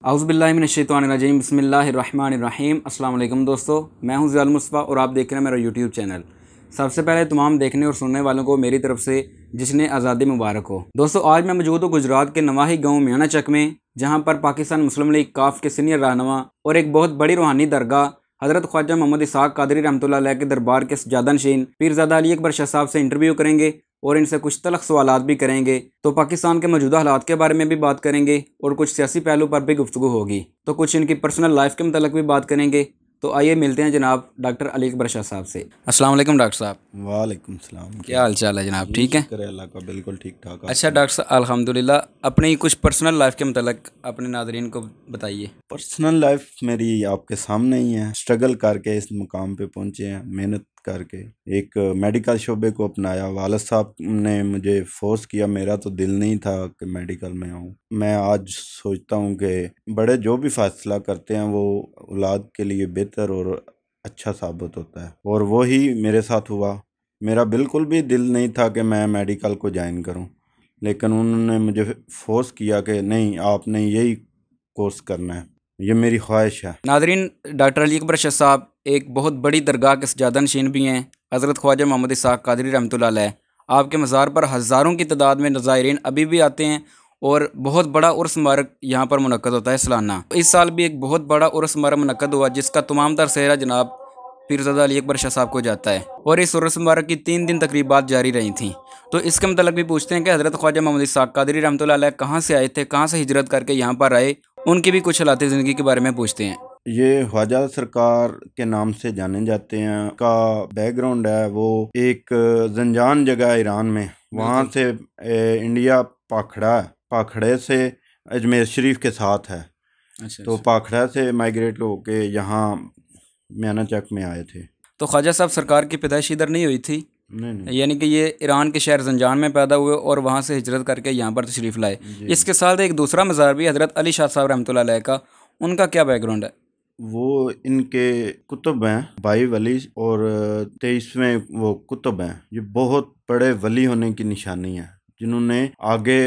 औज़ुबिल्लाहिमिनश्शैतानिर्रजीम बिस्मिल्लाहिर्रहमानिर्रहीम। अस्सलाम वालेकुम दोस्तों, मैं हूं मुस्तफ़ा और आप देख रहे हैं मेरा यूट्यूब चैनल। सबसे पहले तमाम देखने और सुनने वालों को मेरी तरफ से जिश्न आज़ादी मुबारक हो। दोस्तों, आज मैं मौजूद हूँ गुजरात के नवाही गाँव मियाना चक में, जहाँ पर पाकिस्तान मुस्लिम लीग काफ के सीनियर रहनुमा और एक बहुत बड़ी रूहानी दरगाह हज़रत ख्वाजा मोहम्मद इसाक कादरी रहमतुल्लाह अलैह के दरबार के सजादनशीन पीरज़ादा अली अकबर शाह साहब से इंटरव्यू करेंगे और इनसे कुछ तलख सवालात भी करेंगे। तो पाकिस्तान के मौजूदा हालात के बारे में भी बात करेंगे और कुछ सियासी पहलू पर भी गुफ्तगू होगी। तो कुछ इनकी पर्सनल लाइफ के मतलब भी बात करेंगे। तो आइए मिलते हैं जनाब डॉक्टर अली अकबर शाह साहब से। अस्सलाम वालेकुम डॉक्टर साहब। वालेकुम सलाम। क्या हाल चाल है जनाब? ठीक है, शुक्र अल्लाह का, बिल्कुल ठीक ठाक। अच्छा डॉक्टर साहब, अल्हम्दुलिल्लाह। अपनी कुछ पर्सनल लाइफ के मतलब अपने नाज़रीन को बताइए। पर्सनल लाइफ मेरी आपके सामने ही है। स्ट्रगल करके इस मुकाम पे पहुंचे हैं, मेहनत करके एक मेडिकल शोबे को अपनाया। वालिद साहब ने मुझे फोर्स किया, मेरा तो दिल नहीं था कि मेडिकल में आऊँ। मैं आज सोचता हूँ कि बड़े जो भी फैसला करते हैं वो औलाद के लिए बेहतर और अच्छा साबित होता है, और वही मेरे साथ हुआ। मेरा बिल्कुल भी दिल नहीं था कि मैं मेडिकल को ज्वाइन करूं, लेकिन उन्होंने मुझे फोर्स किया कि नहीं, आपने यही कोर्स करना है, ये मेरी ख्वाहिश है। नाज़रीन, डॉक्टर अली अकबर शाह साहब एक बहुत बड़ी दरगाह के सजादनशीन भी हैं। हज़रत ख्वाजा मोहम्मद इसाक कादरी रहमतुल्लाह अलैह। आपके मज़ार पर हज़ारों की तादाद में ज़ायरीन अभी भी आते हैं और बहुत बड़ा उर्स मुबारक यहाँ पर मुनक्कद होता है सालाना। इस साल भी एक बहुत बड़ा उर्स मुबारक मुनक्कद हुआ, जिसका तमाम तर सेहरा जनाब पीरज़ादा अली अकबर शाह साहब को जाता है, और इस उर्स मुबारक की 3 दिन तकरीबात जारी रही थी। तो इसके मतलब भी पूछते हैं कि हज़रत ख्वाजा मोहम्मद इसाक कादरी रहमतुल्लाह अलैह कहाँ से आए थे, कहाँ से हिजरत करके यहाँ पर आए, उनकी भी कुछ हालात ज़िंदगी के बारे में पूछते हैं। ये ख्वाजा सरकार के नाम से जाने जाते हैं। का बैकग्राउंड है, वो एक जंजान जगह है ईरान में, वहाँ से इंडिया पाखड़े से अजमेर शरीफ के साथ है। तो पाखड़ा से माइग्रेट होके यहाँ मियाना चक में आए थे। तो ख्वाजा साहब सरकार की पैदाइश इधर नहीं हुई थी? नहीं। यानी कि ये ईरान के शहर जंजान में पैदा हुए और वहाँ से हिजरत करके यहाँ पर तशरीफ़ लाए। इसके साथ एक दूसरा मज़ार भी हज़रत अली शाह साहब रहमतुल्लाह अलैह का, उनका क्या बैकग्राउंड है? वो इनके कुतुब हैं, भाई वली, और 23वें वो कुतुब हैं। ये बहुत बड़े वली होने की निशानी है, जिन्होंने आगे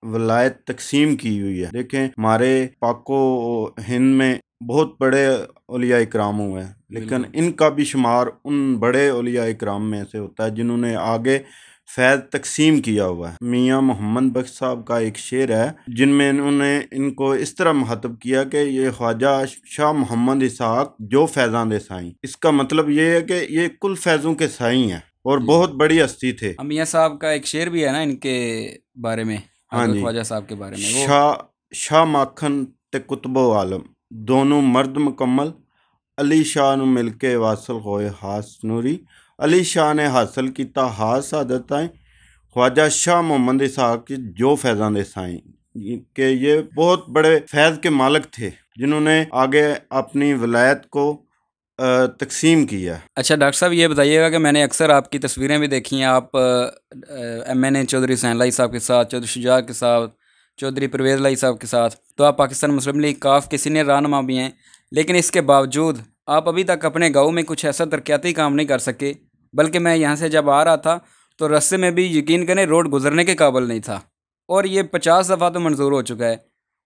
वलायत तकसीम की हुई है। देखें, हमारे पाको हिंद में बहुत बड़े औलिया इकराम हुए हैं, लेकिन इनका भी शुमार उन बड़े औलिया इकराम में से होता है जिन्होंने आगे फैज़ तकसीम किया हुआ है। मियाँ मोहम्मद बख्श साहब का एक शेर है, जिनमें इन्होंने इनको इस तरह महतब किया कि ये ख्वाजा शाह मोहम्मद इसाक जो फैज़ां दे साईं। इसका मतलब ये है कि ये कुल फैज़ों के साईं हैं और बहुत बड़ी हस्ती थे। मियाँ साहब का एक शेर भी है ना इनके बारे में, हाँ जी, ख्वाजा साहब के बारे में। शाह माखन ते कुतुबो आलम, दोनों मर्द मुकम्मल, अली शाह नू मिल के वासल होए हास नूरी, अली शाह ने हासिल किया हास आदताएं, ख्वाजा शाह मोहम्मद इसाक की जो फैज़ां दे साईं, के ये बहुत बड़े फैज़ के मालिक थे, जिन्होंने आगे अपनी वलायत को तकसीम किया। अच्छा डॉक्टर साहब, ये बताइएगा कि मैंने अक्सर आपकी तस्वीरें भी देखी हैं, आप MNA चौधरी सैनलाई साहब के साथ, चौधरी शुजा के साथ, चौधरी परवेज़ लाई साहब के साथ, तो आप पाकिस्तान मुस्लिम लीग काफ के सीनियर रहनुमा भी हैं। लेकिन इसके बावजूद आप अभी तक अपने गाँव में कुछ ऐसा तरक्याती काम नहीं कर सके। बल्कि मैं यहाँ से जब आ रहा था तो रास्ते में भी यकीन करें रोड गुजरने के काबिल नहीं था, और ये 50 दफ़ा तो मंजूर हो चुका है।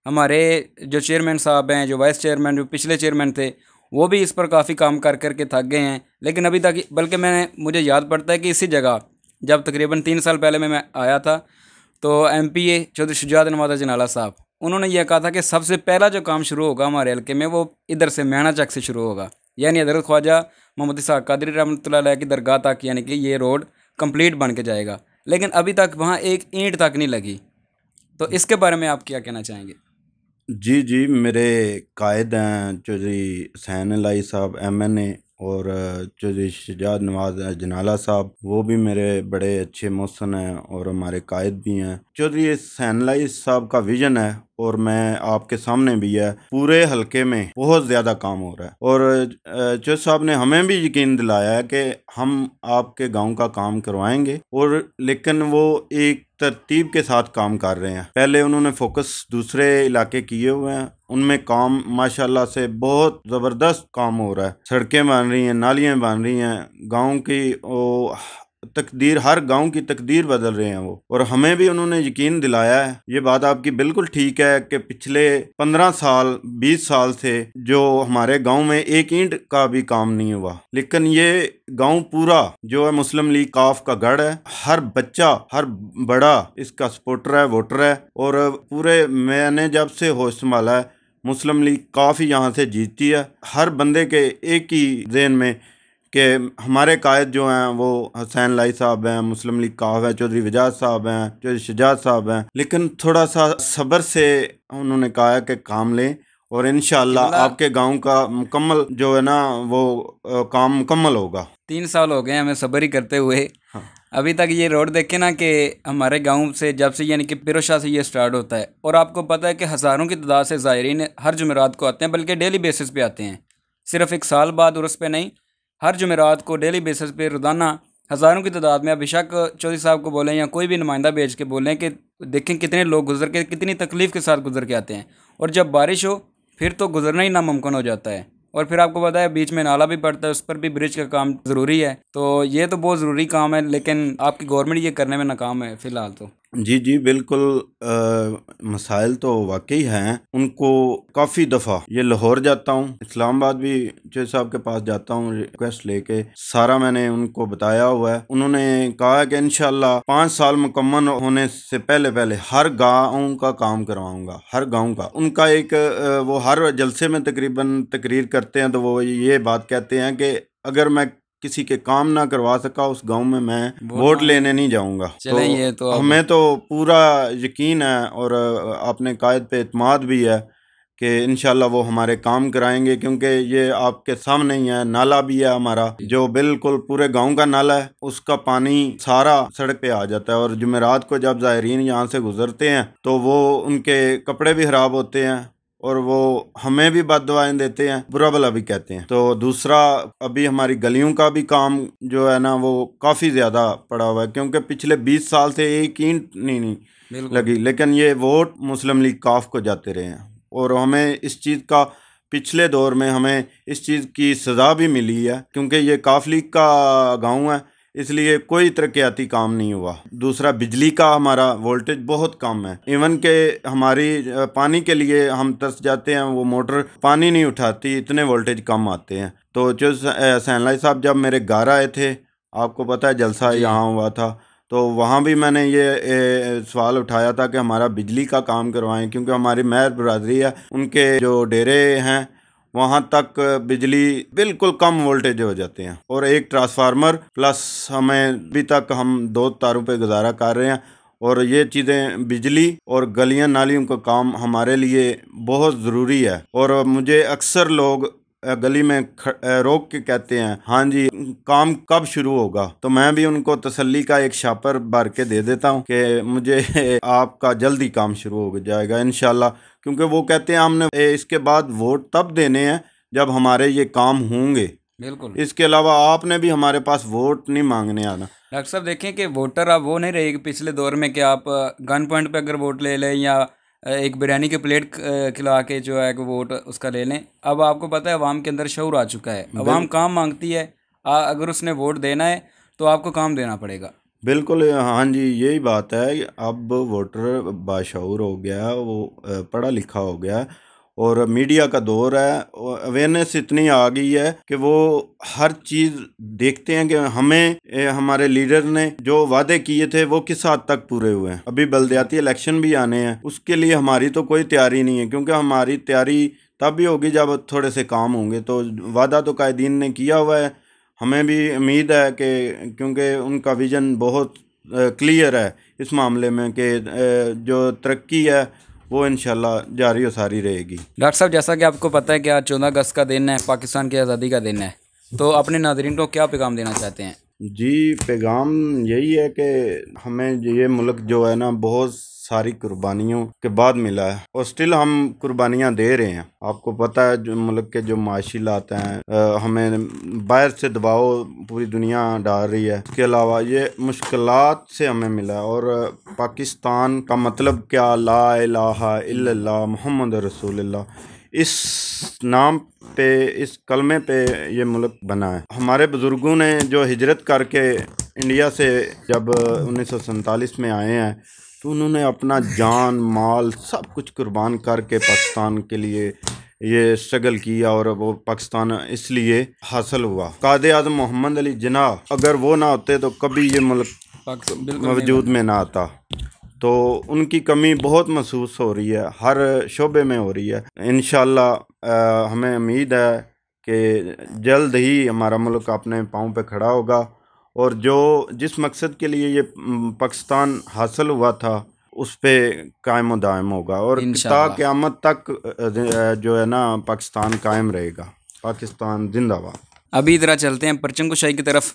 हमारे जो चेयरमैन साहब हैं, जो वाइस चेयरमैन, जो पिछले चेयरमैन थे, वो भी इस पर काफ़ी काम कर करके थक गए हैं, लेकिन अभी तक, बल्कि मुझे याद पड़ता है कि इसी जगह जब तकरीबन 3 साल पहले मैं आया था, तो MPA चौधरी शुजा जनाला साहब, उन्होंने यह कहा था कि सबसे पहला जो काम शुरू होगा हमारे हल्के में वो इधर से मियाना चक से शुरू होगा, यानी हज़रत ख्वाजा मोहम्मद इसाक कादरी रहमतुल्लाह अलैह की दरगाह तक, यानी कि ये रोड कंप्लीट बन के जाएगा। लेकिन अभी तक वहाँ एक ईंट तक नहीं लगी। तो इसके बारे में आप क्या कहना चाहेंगे? जी, मेरे कायद हैं चौधरी सैनलाई साहब MNA, और चौधरी शजाद नवाज जनाला साहब, वो भी मेरे बड़े अच्छे मोहसन हैं और हमारे कायद भी हैं। चौधरी सैनलाई साहब का विजन है, और मैं आपके सामने भी है, पूरे हलके में बहुत ज़्यादा काम हो रहा है, और चौधरी साहब ने हमें भी यकीन दिलाया है कि हम आपके गांव का काम करवाएंगे, और लेकिन वो एक तरतीब के साथ काम कर रहे हैं। पहले उन्होंने फोकस दूसरे इलाके किए हुए हैं, उनमें काम माशाल्लाह से बहुत ज़बरदस्त काम हो रहा है। सड़कें बन रही हैं, नालियाँ बन रही हैं, गांव की तकदीर, हर गांव की तकदीर बदल रहे हैं वो, और हमें भी उन्होंने यकीन दिलाया है। ये बात आपकी बिल्कुल ठीक है कि पिछले 15 साल 20 साल से जो हमारे गांव में एक ईंट का भी काम नहीं हुआ, लेकिन ये गांव पूरा जो है मुस्लिम लीग काफ का गढ़ है। हर बच्चा, हर बड़ा इसका सपोर्टर है, वोटर है, और पूरे मैंने जब से होश संभाला है मुस्लिम लीग काफ़ी यहाँ से जीतती है। हर बंदे के एक ही ज़हन में कि हमारे कायद जो हैं वो हुसैन लाई साहब हैं, मुस्लिम लीग काफ है, चौधरी वजाद साहब हैं, चौधरी शुजात साहब हैं, लेकिन थोड़ा सा सब्र से उन्होंने कहा है कि काम लें और इंशाअल्लाह आपके गांव का मुकम्मल जो है ना वो काम मुकम्मल होगा। 3 साल हो गए हमें सब्र ही करते हुए। हाँ। अभी तक ये रोड देखे ना कि हमारे गांव से जब से यानी कि पिरोशा से ये स्टार्ट होता है, और आपको पता है कि हज़ारों की तादाद से ज़ायरीन हर जुमेरात को आते हैं, बल्कि डेली बेसिस पे आते हैं। सिर्फ एक साल बाद उर्स पे नहीं, हर जुमेरात को डेली बेसिस पे रोज़ाना हज़ारों की तादाद में। अब बेशक चौधरी साहब को बोलें या कोई भी नुमाइंदा भेज के बोलें कि देखें कितने लोग गुजर के, कितनी तकलीफ़ के साथ गुजर के आते हैं, और जब बारिश हो फिर तो गुजरना ही नामुमकिन हो जाता है। और फिर आपको पता है बीच में नाला भी पड़ता है, उस पर भी ब्रिज का काम ज़रूरी है। तो ये तो बहुत ज़रूरी काम है, लेकिन आपकी गवर्नमेंट ये करने में नाकाम है फ़िलहाल तो। जी जी बिल्कुल। मसाइल तो वाकई हैं, उनको काफ़ी दफ़ा ये लाहौर जाता हूँ, इस्लामाबाद भी चौधरी साहब के पास जाता हूँ रिक्वेस्ट लेके, सारा मैंने उनको बताया हुआ है। उन्होंने कहा है कि इंशाल्लाह 5 साल मुकम्मल होने से पहले पहले हर गाँव का काम करवाऊँगा, हर गाँव का। उनका एक वो हर जलसे में तकरीबन तकरीर करते हैं तो वो ये बात कहते हैं कि अगर मैं किसी के काम ना करवा सका उस गांव में मैं वोट लेने नहीं जाऊंगा। तो हमें तो पूरा यकीन है और अपने कायद पे इत्माद भी है कि इंशाल्लाह वो हमारे काम कराएंगे, क्योंकि ये आपके सामने ही है। नाला भी है हमारा जो बिल्कुल पूरे गांव का नाला है, उसका पानी सारा सड़क पे आ जाता है, और जुमेरात को जब ज़ायरीन यहाँ से गुजरते हैं तो वो उनके कपड़े भी ख़राब होते हैं और वो हमें भी बददुआएं देते हैं, बुरा भला भी कहते हैं। तो दूसरा, अभी हमारी गलियों का भी काम जो है ना वो काफ़ी ज़्यादा पड़ा हुआ है, क्योंकि पिछले 20 साल से एक ईंट नहीं लगी, लेकिन ये वोट मुस्लिम लीग काफ को जाते रहे हैं। और हमें इस चीज़ का पिछले दौर में हमें इस चीज़ की सज़ा भी मिली है, क्योंकि ये काफ लीग का गाँव है, इसलिए कोई तरक्याती काम नहीं हुआ। दूसरा, बिजली का हमारा वोल्टेज बहुत कम है, इवन के हमारी पानी के लिए हम तरस जाते हैं, वो मोटर पानी नहीं उठाती, इतने वोल्टेज कम आते हैं। तो जो सैनलाई साहब जब मेरे घर आए थे, आपको पता है जलसा यहाँ हुआ था, तो वहाँ भी मैंने ये सवाल उठाया था कि हमारा बिजली का काम करवाएं, क्योंकि हमारी महर बरादरी है, उनके जो डेरे हैं वहाँ तक बिजली बिल्कुल कम वोल्टेज हो जाते हैं, और एक ट्रांसफार्मर प्लस हमें अभी तक हम 2 तारों पे गुजारा कर रहे हैं। और ये चीज़ें, बिजली और गलियां नालियों का काम हमारे लिए बहुत ज़रूरी है। और मुझे अक्सर लोग गली में रोक के कहते हैं, हाँ जी काम कब शुरू होगा, तो मैं भी उनको तसल्ली का एक शापर भर के दे देता हूँ कि मुझे आपका जल्दी काम शुरू हो जाएगा इंशाल्लाह, क्योंकि वो कहते हैं हमने इसके बाद वोट तब देने हैं जब हमारे ये काम होंगे। बिल्कुल, इसके अलावा आपने भी हमारे पास वोट नहीं मांगने आना। डॉक्टर साहब देखें कि वोटर अब वो नहीं रहेगी पिछले दौर में कि आप गन पॉइंट पे अगर वोट ले लें या एक बिरयानी की प्लेट खिला के जो है कि वोट उसका ले लें। अब आपको पता है अवाम के अंदर शऊर आ चुका है, अवाम काम मांगती है, अगर उसने वोट देना है तो आपको काम देना पड़ेगा। बिल्कुल, हाँ जी यही बात है। अब वोटर बाशऊर हो गया, वो पढ़ा लिखा हो गया, और मीडिया का दौर है, अवेयरनेस इतनी आ गई है कि वो हर चीज़ देखते हैं कि हमें हमारे लीडर ने जो वादे किए थे वो किस हद तक पूरे हुए हैं। अभी बल्दियाती इलेक्शन भी आने हैं, उसके लिए हमारी तो कोई तैयारी नहीं है, क्योंकि हमारी तैयारी तब भी होगी जब थोड़े से काम होंगे। तो वादा तो कायदीन ने किया हुआ है, हमें भी उम्मीद है कि क्योंकि उनका विज़न बहुत क्लियर है इस मामले में कि जो तरक्की है वो इंशाल्लाह जारी और सारी रहेगी। डॉक्टर साहब जैसा कि आपको पता है कि आज 14 अगस्त का दिन है, पाकिस्तान की आज़ादी का दिन है, तो अपने नाज़रीन को क्या पैगाम देना चाहते हैं? जी, पैगाम यही है कि हमें ये मुल्क जो है ना बहुत सारी कुर्बानियों के बाद मिला है, और स्टिल हम कुर्बानियाँ दे रहे हैं। आपको पता है जो मुल्क के जो माशी हालात हैं, हमें बाहर से दबाव पूरी दुनिया डाल रही है, इसके अलावा ये मुश्किलात से हमें मिला है। और पाकिस्तान का मतलब क्या, ला इलाहा इल्लल्लाह मुहम्मद रसूलुल्लाह, इस नाम पे, इस कलमे पे ये मुल्क बना है। हमारे बुज़ुर्गों ने जो हिजरत करके इंडिया से जब 1947 में आए हैं तो उन्होंने अपना जान माल सब कुछ कुर्बान करके पाकिस्तान के लिए ये स्ट्रगल किया और वो पाकिस्तान इसलिए हासिल हुआ। कायदे आज़म मोहम्मद अली जिन्नाह अगर वो ना होते तो कभी ये मुल्क वजूद में ना आता। तो उनकी कमी बहुत महसूस हो रही है, हर शोबे में हो रही है। इंशाअल्लाह हमें उम्मीद है कि जल्द ही हमारा मुल्क अपने पाँव पे खड़ा होगा और जिस मकसद के लिए ये पाकिस्तान हासिल हुआ था उस पे कायम दायम होगा और ता क़यामत तक जो है ना पाकिस्तान कायम रहेगा। पाकिस्तान जिंदाबाद। अभी इधर चलते हैं परचम कुशाई की तरफ।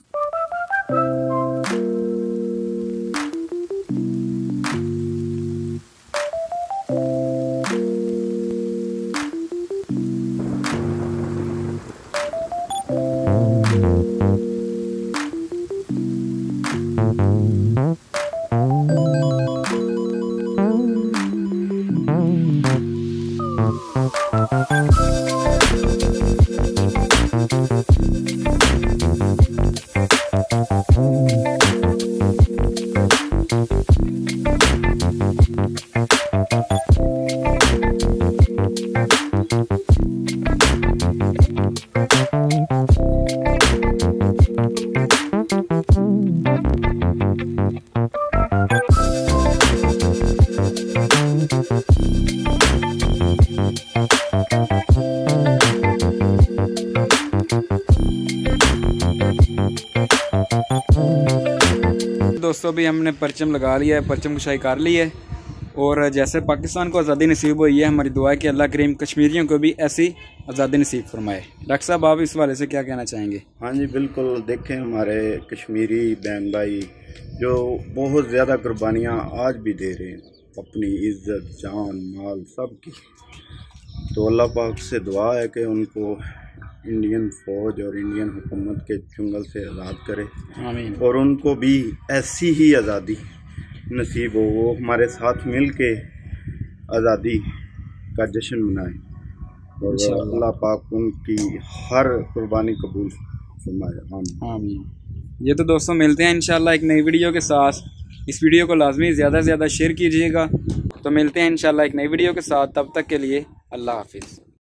दोस्तों भी हमने परचम लगा लिया है, परचम कुशाई कर ली है और जैसे पाकिस्तान को आज़ादी नसीब हुई है, हमारी दुआ है कि अल्लाह करीम कश्मीरियों को भी ऐसी आज़ादी नसीब फरमाए। डॉक्टर साहब आप इस वाले से क्या कहना चाहेंगे? हाँ जी बिल्कुल, देखें हमारे कश्मीरी बहन भाई जो बहुत ज़्यादा कुर्बानियाँ आज भी दे रहे हैं, अपनी इज़्ज़त जान माल सब की। तो अल्लाह पाक से दुआ है कि उनको इंडियन फ़ौज और इंडियन हुकूमत के चुंगल से आज़ाद करे। आमीन। और उनको भी ऐसी ही आज़ादी नसीब हो, वो हमारे साथ मिल के आज़ादी का जश्न मनाए और अल्लाह पाक उनकी हर कुर्बानी कबूल फरमाए। आमीन। ये तो दोस्तों मिलते हैं इंशाल्लाह एक नई वीडियो के साथ। इस वीडियो को लाजमी ज़्यादा से ज़्यादा शेयर कीजिएगा। तो मिलते हैं इंशाल्लाह एक नई वीडियो के साथ, तब तक के लिए अल्लाह हाफिज़।